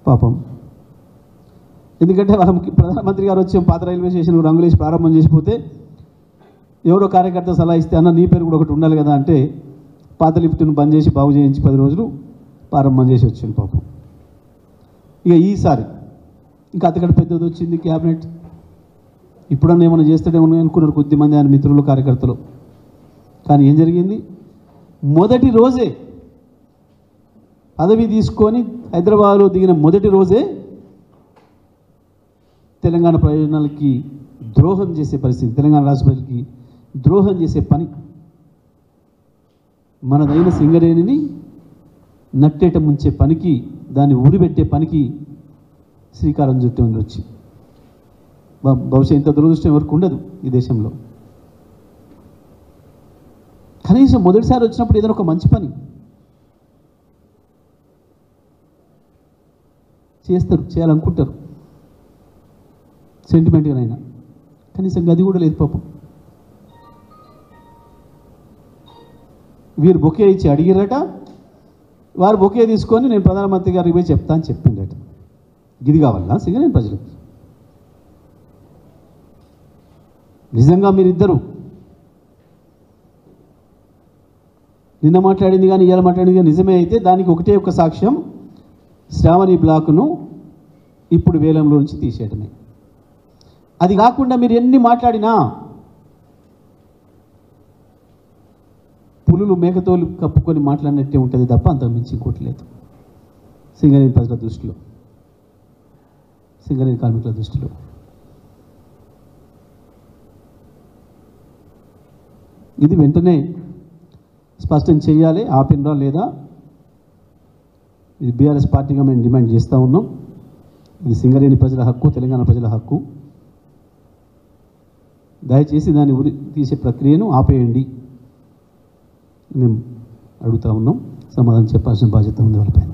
పాపం. ఎందుకంటే వాళ్ళ ప్రధానమంత్రి గారు వచ్చి పాత రైల్వే స్టేషన్ రంగులేసి ప్రారంభం చేసిపోతే ఎవరో కార్యకర్త సలహా ఇస్తే అన్న నీ పేరు కూడా ఒకటి ఉండాలి కదా అంటే పాత లిఫ్ట్ను బంద్ చేసి బాగు చేయించి 10 రోజులు ప్రారంభం చేసి వచ్చింది పాపం. ఇక ఈసారి ఇంకా అంతకంటే పెద్దది వచ్చింది క్యాబినెట్. ఇప్పుడన్నా ఏమైనా చేస్తాడేమో అనుకున్నారు కొద్దిమంది ఆయన మిత్రులు కార్యకర్తలు. కానీ ఏం జరిగింది, మొదటి రోజే పదవి తీసుకొని హైదరాబాద్లో దిగిన మొదటి రోజే తెలంగాణ ప్రయోజనాలకి ద్రోహం చేసే పరిస్థితి, తెలంగాణ రాష్ట్ర ప్రజలకి ద్రోహం చేసే పని, మనదైన సింగరేణిని నట్టేట ముంచే పనికి, దాన్ని ఊరిపెట్టే పనికి శ్రీకారం చుట్టి ఉండొచ్చు. బహుశా ఇంత దురదృష్టం ఎవరికి ఉండదు ఈ దేశంలో. కనీసం మొదటిసారి వచ్చినప్పుడు ఏదైనా ఒక మంచి పని చేస్తారు, చేయాలనుకుంటారు సెంటిమెంట్గానైనా. కనీసం గది కూడా లేదు పాపం. వీరు బొకే ఇచ్చి అడిగిరట, వారు బొకే తీసుకొని నేను ప్రధానమంత్రి గారికి పోయి చెప్తా అని చెప్పిండట. ఇది కావాలా సింగరేణి ప్రజలకు? నిజంగా మీరిద్దరు నిన్న మాట్లాడింది కానీ ఇవాళ మాట్లాడింది కానీ నిజమే అయితే దానికి ఒకటే ఒక సాక్ష్యం, శ్రావణి బ్లాకును ఇప్పుడు వేలంలో నుంచి తీసేయటమే. అది కాకుండా మీరు ఎన్ని మాట్లాడినా పులులు మేకతోలు కప్పుకొని మాట్లాడినట్టే ఉంటుంది తప్ప అంతకు మించి ఇంకోటి లేదు సింగరేణి ప్రజల దృష్టిలో, సింగరేణి కార్మికుల దృష్టిలో. ఇది వెంటనే స్పష్టం చేయాలి, ఆపినరా లేదా. ఇది బీఆర్ఎస్ పార్టీగా మేము డిమాండ్ చేస్తూ ఉన్నాం. ఇది సింగరేణి ప్రజల హక్కు, తెలంగాణ ప్రజల హక్కు. దయచేసి దాన్ని ఉరి తీసే ప్రక్రియను ఆపేయండి మేము అడుగుతూ ఉన్నాం. సమాధానం చెప్పాల్సిన బాధ్యత ఉంది వాళ్ళపైన.